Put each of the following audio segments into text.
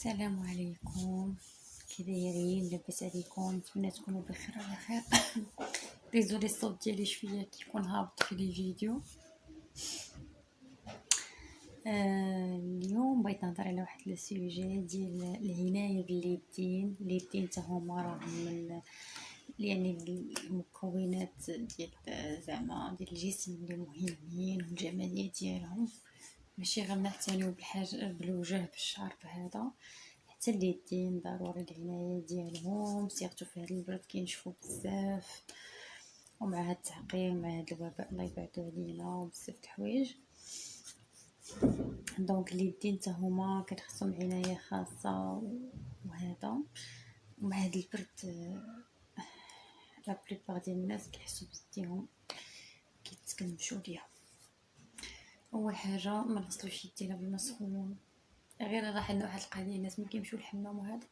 السلام عليكم. كي دايرين؟ لاباس عليكم؟ نتمنى تكونوا بخير على خير. ديزولي الصوت ديالي شويه كيكون هابط في لي فيديو. اليوم بغيت نهضر على واحد السوجي ديال العنايه باليدين. اليدين حتى هما راهم يعني المكونات ديال زعما ديال الجسم اللي مهمين، والجماليه ديالهم ماشي غير نعتنيو بالحاجه بالوجه بالشعر بهذا، حتى اليدين ضروري العنايه ديالهم، سيرتو في هذا البرد كينشفوا بزاف، ومع هاد التعقيم مع هاد الوباء الله يبعدو علينا وبزاف د الحوايج. دونك اليدين حتى هما كتخصهم عنايه خاصه، وهذا ومع هاد البرد لا بليبار ديال الناس كيحسوا بيديهم كيتكمشوا ليها. اول حاجه ما نغسلوش يدينا بالماء سخون، غير لاحظنا واحد القضيه، الناس ملي كيمشيو للحمام وهذا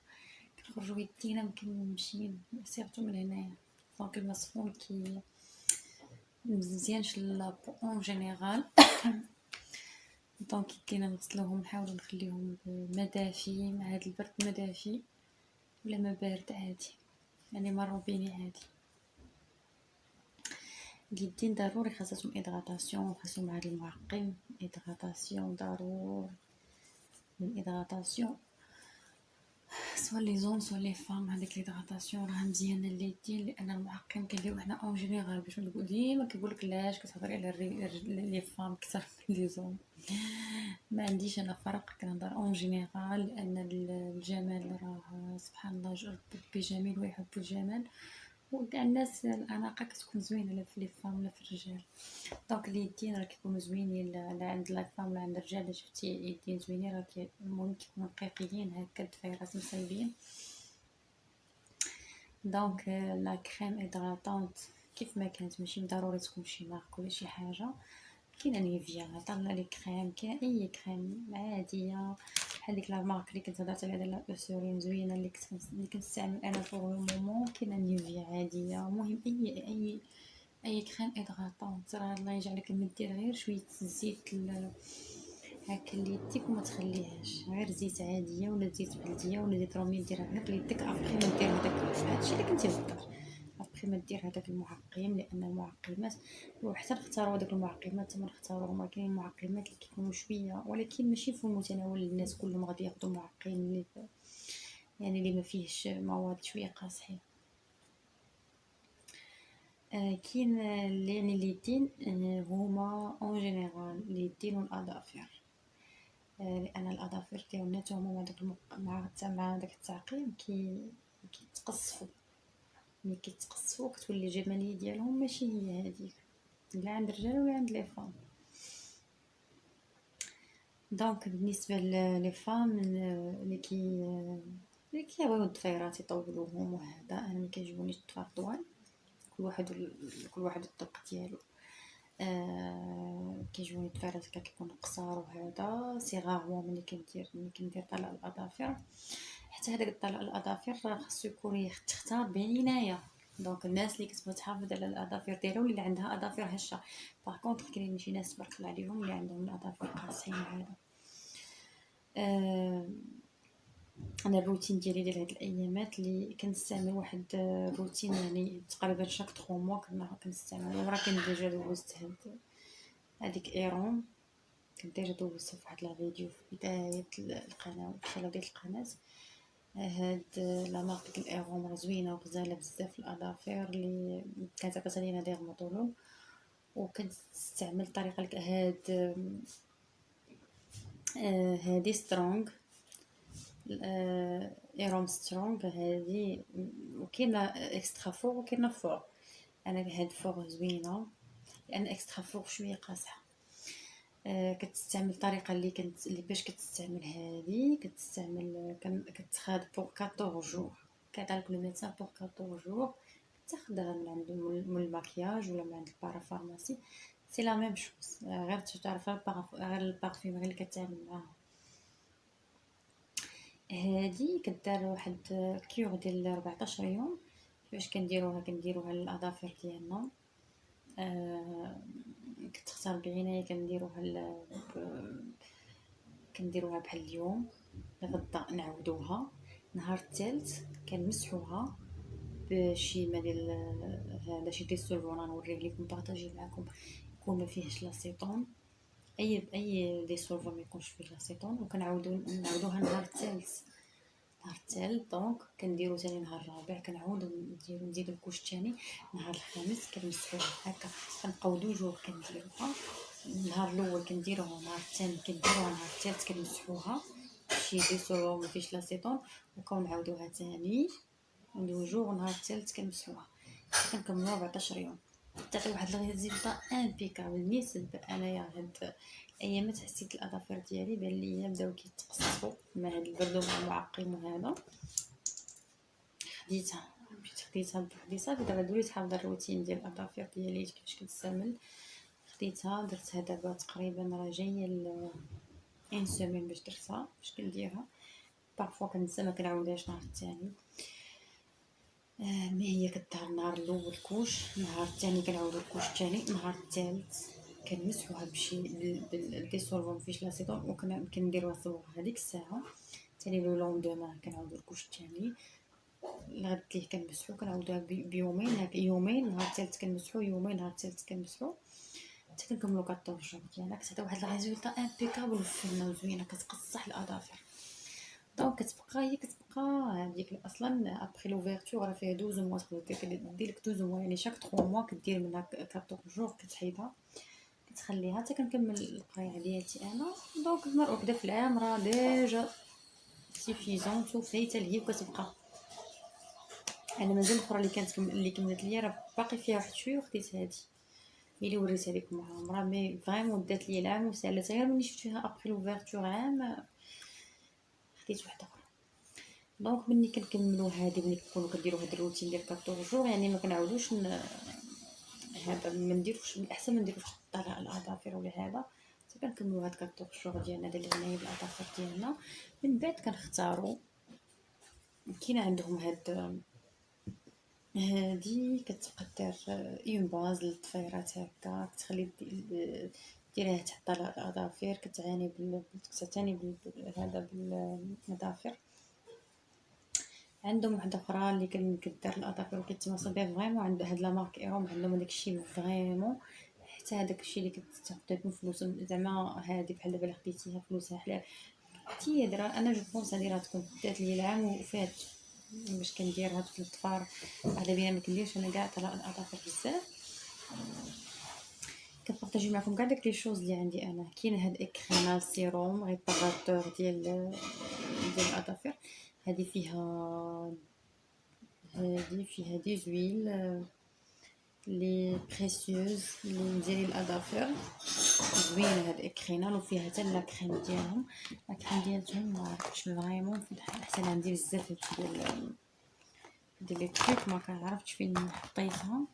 كنخرجوا يدينا مكمشين سيرتو من هنايا. دونك الماء سخون كي مزيانش لابو اون جينيرال. دونك يدينا نغسلوهم، نحاولوا نخليهم بماء دافي مع هذا البرد، ماء دافي ولا ماء بارد عادي، يعني ماء روبيني عادي. اليدين ضروري خاصهم ادغاطاسيون، خاصهم هذا المعقم ادغاطاسيون ضروري. من ادغاطاسيون سوا لي زون سوا لي فام، هذيك ليدغاطاسيون راه مزيانه لليدين، لان المعقم كنديرو حنا اون جينيرال باش نقول ديما كيقولك علاش كتهضري على لي فام اكثر من لي زون. ما عنديش انا فرق، كنهضر اون جينيرال، لان الجمال راه سبحان الله ربي جميل ويحب الجمال، وكاع الناس الاناقه كتكون زوينه لا في لي فام لا في الرجال. دونك اليدين راه كيكونوا زوينين لا عند لا فام لا عند الرجال. الا شفتي يدين زوينين راه المهم كيكونوا رقيقين هكا دفيرات مصايبين. دونك لا كريم ادغاطونط كيف ما كانت، ماشي ضروري تكون شي مارك ولا شي حاجه، كاينه نيفيا طلع لي كريم، كاين اي كريم عاديه بحال ديك لا مارك اللي كنت هضرت عليها لا اوسورين زوينه اللي كنستعمل انا فور لو مومون. كاينه نيفيا عاديه، المهم اي كريم ادغاطونط راه الله يجعلك مدير غير شويه الزيت هاكا ليديك وما تخليهاش، غير زيت عاديه ولا زيت بلديه ولا زيت رومي ديرها غير ليديك ابخي ما دير هذاك هادشي اللي كنتي مختار، ابخي ما دير هذاك المعقم، لان المعقمات وحتى نختاروا هذوك المعقمات ما نختاروهم، كاين المعقمات اللي كيكونوا شويه ولكن ماشي في متناول الناس كلهم غادي ياخذوا معقم اللي يعني اللي ما فيهش مواد شويه قاصحين. كاين يعني اليدين هما اون جينيرال اليدين والاظافر، لان الاظافر ديالنا حتى هما مع داك التعقيم كيتقصفوا. ملي كيتقصفوا كتولي الجماليه ديالهم ماشي هي هذيك لا عند الرجال ولا عند لي فام. دونك بالنسبه لي فام اللي كيبغيو الضفيرات يطولوهم وهذا، انا ما كيعجبونيش الضفار طوال، كل واحد الذوق ديالو. كيعجبوني الضفيرات هكا كيكونوا قصار وهذا صغار. ملي كندير طلاء الاظافر، حتى هذاك طلاء الاظافر راه خاصو يكون تختار بعنايه. دونك الناس اللي كتبغي تحافظ على الاظافر ديالها واللي عندها اظافر هشه، باغ كونطخ كاينين شي ناس تبارك الله عليهم اللي عندهم الاظافر قاصحين هذا. انا الروتين ديالي ديال هاد الايامات اللي كنستعمل واحد الروتين يعني تقريبا شاك 3 موا كنستعمل، وراه كنت ديجا دوزت هذيك ايرون، كنت ديجا دوزتها في واحد لا فيديو في بدايه القناه ديال القناه. هاد لا مارك ديال ايرون راه زوينه وغزاله بزاف الاظافر اللي كتعطي لينا ديرماتولوج، وكنستعمل الطريقه هاد هادي سترونغ ايروم سترونغ هذه، وكاينه اكسترا فور وكاينه فور. انا هاد فور زوينه لان اكسترا فور شويه قاصحه. كتستعمل الطريقه اللي باش كتستعمل هذه، كتستعمل كتخاد بور 14 جور، كيعطيك لو ميدسان بور 14 جور، تاخدها من عند من الماكياج ولا من عند البارافارماسي، سي لا ميم شوز، غير تعرف غير البارفيومري اللي كتعامل معاها. هادي كدار واحد كيور ديال 14 يوم. كيفاش كنديروها للاظافر ديالنا؟ كتختار بعنايه، كنديروها كنديروها بحال اليوم، غدا نعاودوها، نهار الثالث كنمسحوها بشي ما ديال هذا شي ديسولفون غنوريه لكم بارطاجي معكم يكون ما فيهش لاسيتون، اي ديسولفون ما يكونش فيه لاسيتون، نعاودوها نهار الثالث. دونك كنديرو ثاني نهار الرابع كنعاودو نزيدو الكوش الثاني، نهار الخامس كنمسحوها هكا، كنبقاو 2 جور كنديروها. النهار الاول كنديروها، نهار الثاني كنديروها، نهار الثالث كنمسحوها شي ديسولفون ما فيش لاسيتون، وكنعاودوها ثاني 2 جور، ونهار الثالث كنمسحوها، كنكملو 14 يوم، تعطي واحد الريزلطا امبيكابل. بالنسبه انايا هاد الايامات حسيت الاظافر ديالي بان ليا بداو كيتقصفوا مع هاد البرد ومع المعقم وهذا. خديتها بوحدي صافي، دابا وليت حافظه الروتين ديال الاظافر ديالي كيفاش كنستعمل. خديتها درتها دابا تقريبا راه جايه ان سيمين باش درتها، باش كنديرها بارفوا كنسى ما كنعاودهاش نهار الثاني. ما هي كدهر النهار الاول كوش، نهار الثاني كنعاودو الكوش الثاني، نهار الثالث كنمسحوها بشي بالديسولفون فيش لاسيتون، وكنديروها الصبغه هذيك الساعه. ثاني لو لوندومان كنعاودو الكوش الثاني، الغد ليه كنمسحو كنعاودوها بيومين، هكا يومين، نهار الثالث كنمسحو، يومين، نهار الثالث كنمسحو، حتى كنكملو 14 جور ديالها. كتعطي واحد الريزولطا امبيكابل وفنه وزوينه، كتقصح الاظافر. دونك كتبقى هذيك اصلا ابري لوفيرتور راه فيها 12 موا، تقدر دير لك 12 موا، يعني شاك 3 موا كدير منها 14 جور، كتحيدها كتخليها حتى كنكمل القرايه ديالتي انا. دونك المره وحده في العام راه ديجا سيفيزون، وفايته لهي وكتبقى. انا مازال الاخرى اللي كملت ليا راه باقي فيها واحد شويه، وخديت هذه هي اللي وريتها لكم عامره، مي فريمون دات لي العام وسالت غير ملي شفتها ابري لوفيرتور عام خديت واحده اخرى. دونك ملي كنكملوا هذه، ملي كنكونوا كنديروا هذا الروتين ديال 14 جور، يعني ما كنعاودوش هذا ما نديروش، الاحسن ما نديروش طلاء الاظافر ولا هذا، حتى كنكملوا هاد 14 جور ديالنا ديال العنايه بالاظافر ديالنا. من بعد كنختاروا، كاين عندهم هادي كتقدر اون باز للطفيرات هكا، كتخلي ديريها تحت الاظافر، كتعاني كتعتني هذا بالاظافر. عندهم وحده اخرى اللي كدار الاظافر وكيتماصل بها فريمون، عند هاد لا مارك ايروم عندهم داك الشيء فريمون، حتى هذاك الشيء اللي كتعطيكم فلوس زعما هذه بحال دابا خديتيها فلوسها حلال حتى درا. انا جو بونس هذه راه تكون دات لي العام وفات باش كنديرها في الطفار، على بينا ما كنديرش انا كاع طلاء الاظافر بزاف. كنبارطاجي معكم كاع داك لي شوز اللي عندي انا. كاين هاد اكرينا سيروم ريباراتور ديال الاظافر، هذه فيها دي زويل لي بريسيوز اللي نديري الاظافر زوينه. هاد اكرينال وفيها حتى لا كريم ديالهم، الكريم ديالهم ما عرفتش فريمون حتى عندي بزاف ديال لي تريك ما كنعرفتش فين حطيتها،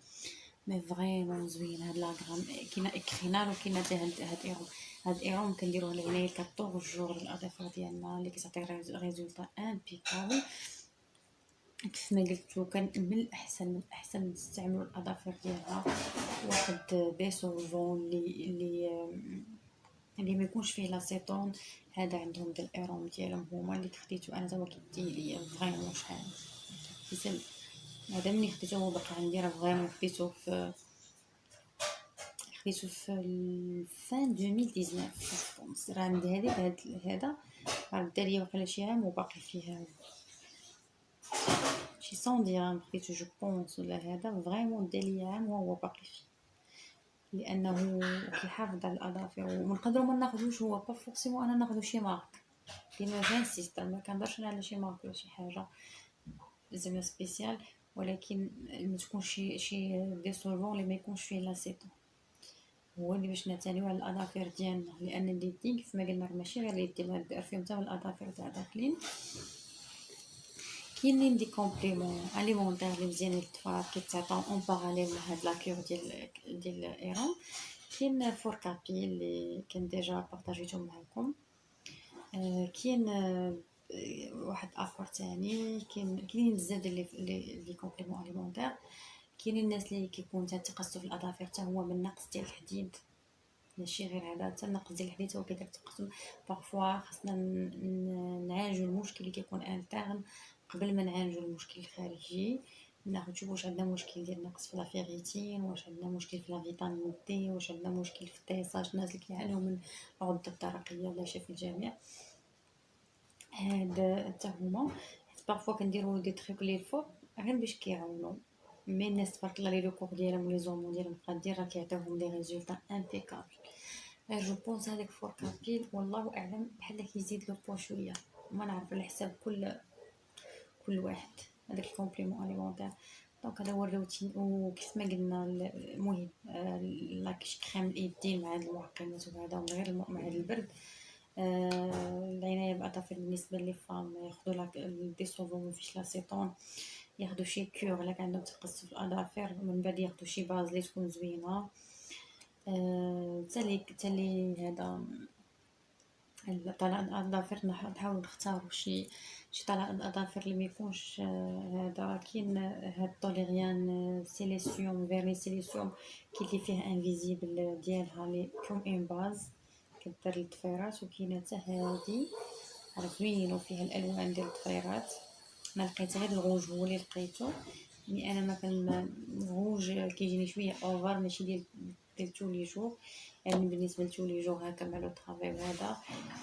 مي فريمون زوينه هاد لاغرام. كاينه اكرينال وكاينه هاد ايروم. هاد ايروم كنديروه للعنايه 14 جور الاظافر ديالنا، اللي كتعطي ريزولطا امبيكابل. كيف ما قلت كان من الاحسن نستعملوا الاظافر ديالنا واحد ديسولفون اللي ما يكونش فيه لاسيتون. هذا عندهم ديال الايروم ديالهم هما اللي خديته انا، تا هو كيدي ليا فريمون شحال كيسال. هذا ملي خديته هو باقي عندي راه فريمون خديته في الفان 2019 بونس، راه عندي هذا راه داليا واقيلا شي عام وباقي فيها شي 100 درهم خديته جو بونس، ولا هذا فريمون دالي عام وهو باقي فيه، لانه كيحافظ على الاظافر. ونقدروا ما ناخذوش هو با فورسيمون انا ناخذ شي مارك، كيما جانسيست ما كنهضرش على شي مارك ولا شي حاجه زعما سبيسيال، ولكن ما تكونش شي ديسولفون اللي ما يكونش فيه لاسيتون، هو اللي باش نعتنيو على الاظافر ديالنا. لان اليدين كيف ما قلنا راه ماشي غير اليدين، دير فيهم حتى الاظافر تاع داخلين. كاينين دي كومبليمون اليمونطير اللي مزيان للطفال كيتعطاو اون باراليل مع هاد لاكيور ديال الايرون. كاين فوركابي اللي كان ديجا بارطاجيته معكم. كاين واحد اخر تاني، كاينين بزاف ديال لي كومبليمون اليمونطير. كاينين الناس اللي كيكون تقصف الاظافر حتى هو من نقص ديال الحديد، ماشي غير هذا، حتى النقص ديال الحديد هو كيدير تقسم. بارفوا خاصنا نعالجو المشكل اللي كيكون انترن قبل ما نعالجو المشكل الخارجي. نشوفو واش عندنا مشكل ديال نقص في لافيغيتين، واش عندنا مشكل في لا فيتامين دي، واش عندنا مشكل في الطيصاج، الناس اللي كيعانيو من الغده الدرقيه ولا شي في الجميع. هاد حتى هما حيت بارفوا كنديرو دي تريك لي الفوق غير باش كيعاونو، مي الناس تبارك الله لي ريكور ديالهم ولي زومون ديالهم قادين راه كيعطيوهم دي ريزولطا امبيكابل. غير جو بونس هذاك فور كابيل والله اعلم بحال كيزيد لو بوا شويه، ما نعرف على حساب كل واحد هذاك الكومبليمون اليمونتير. دونك هذا هو الروتين. وكيف ما قلنا المهم لاكش كريم الايدين مع هاد المعقمات وهذا، ومن غير مع هاد البرد. العنايه بالاظافر بالنسبه لي فام ياخذوا ديسولفون فيش لاسيتون، ياخذوا شي كور الا كان عندهم تقصف في الاظافر، من بعد ياخذوا شي باز اللي تكون زوينه. تالي هذا طلاء الاظافر نحاول نختاروا شي طلاء الاظافر اللي ما يكونش هذا كاين هاد طوليريان سيليسيوم فيرني سيليسيوم كاين اللي فيه انفيزيبل ديالها لي كوم اون باز كدير للضفيرات، وكاينه حتى هادي راه زوين وفيها الالوان ديال الضفيرات. انا لقيت غير الغوج هو اللي لقيته، مي انا ما كان الغوج كيجيني شويه اوفر ماشي ديال تو لي جور، يعني بالنسبه لتو لي جور هكا مع لو طرافاي وهذا،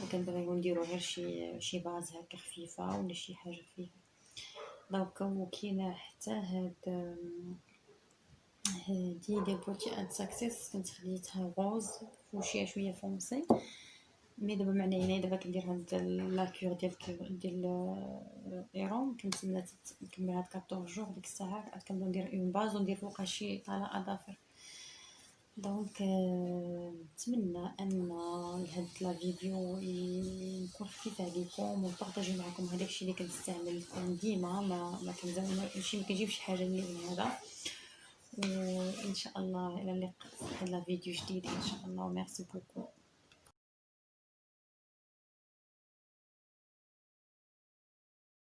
وكنبغيو نديرو غير شي باز هكا خفيفه ولا شي حاجه خفيفه. دونك وكاينه حتى هادي دي بوتي ان ساكسيس كنت خديتها غوز فوشيا شويه فونسي، مي دابا مع العنايه دابا كندير هاد لاكور ديال ايرون كنتسنى نكمل هاد 14 جور. ديك الساعه عاد كنبدا ندير اون باز وندير فوقها شي طلاء اظافر. دونك نتمنى ان هاد لا فيديو يكون خفيف عليكم ونبارطاجي معكم هذاك الشيء اللي كنستعمل لكم ديما، ما كنزعم ماشي ما كنجيبش حاجه اللي من هذا. وان شاء الله الى اللقاء في هاد لا فيديو جديد ان شاء الله. ميرسي بوكو.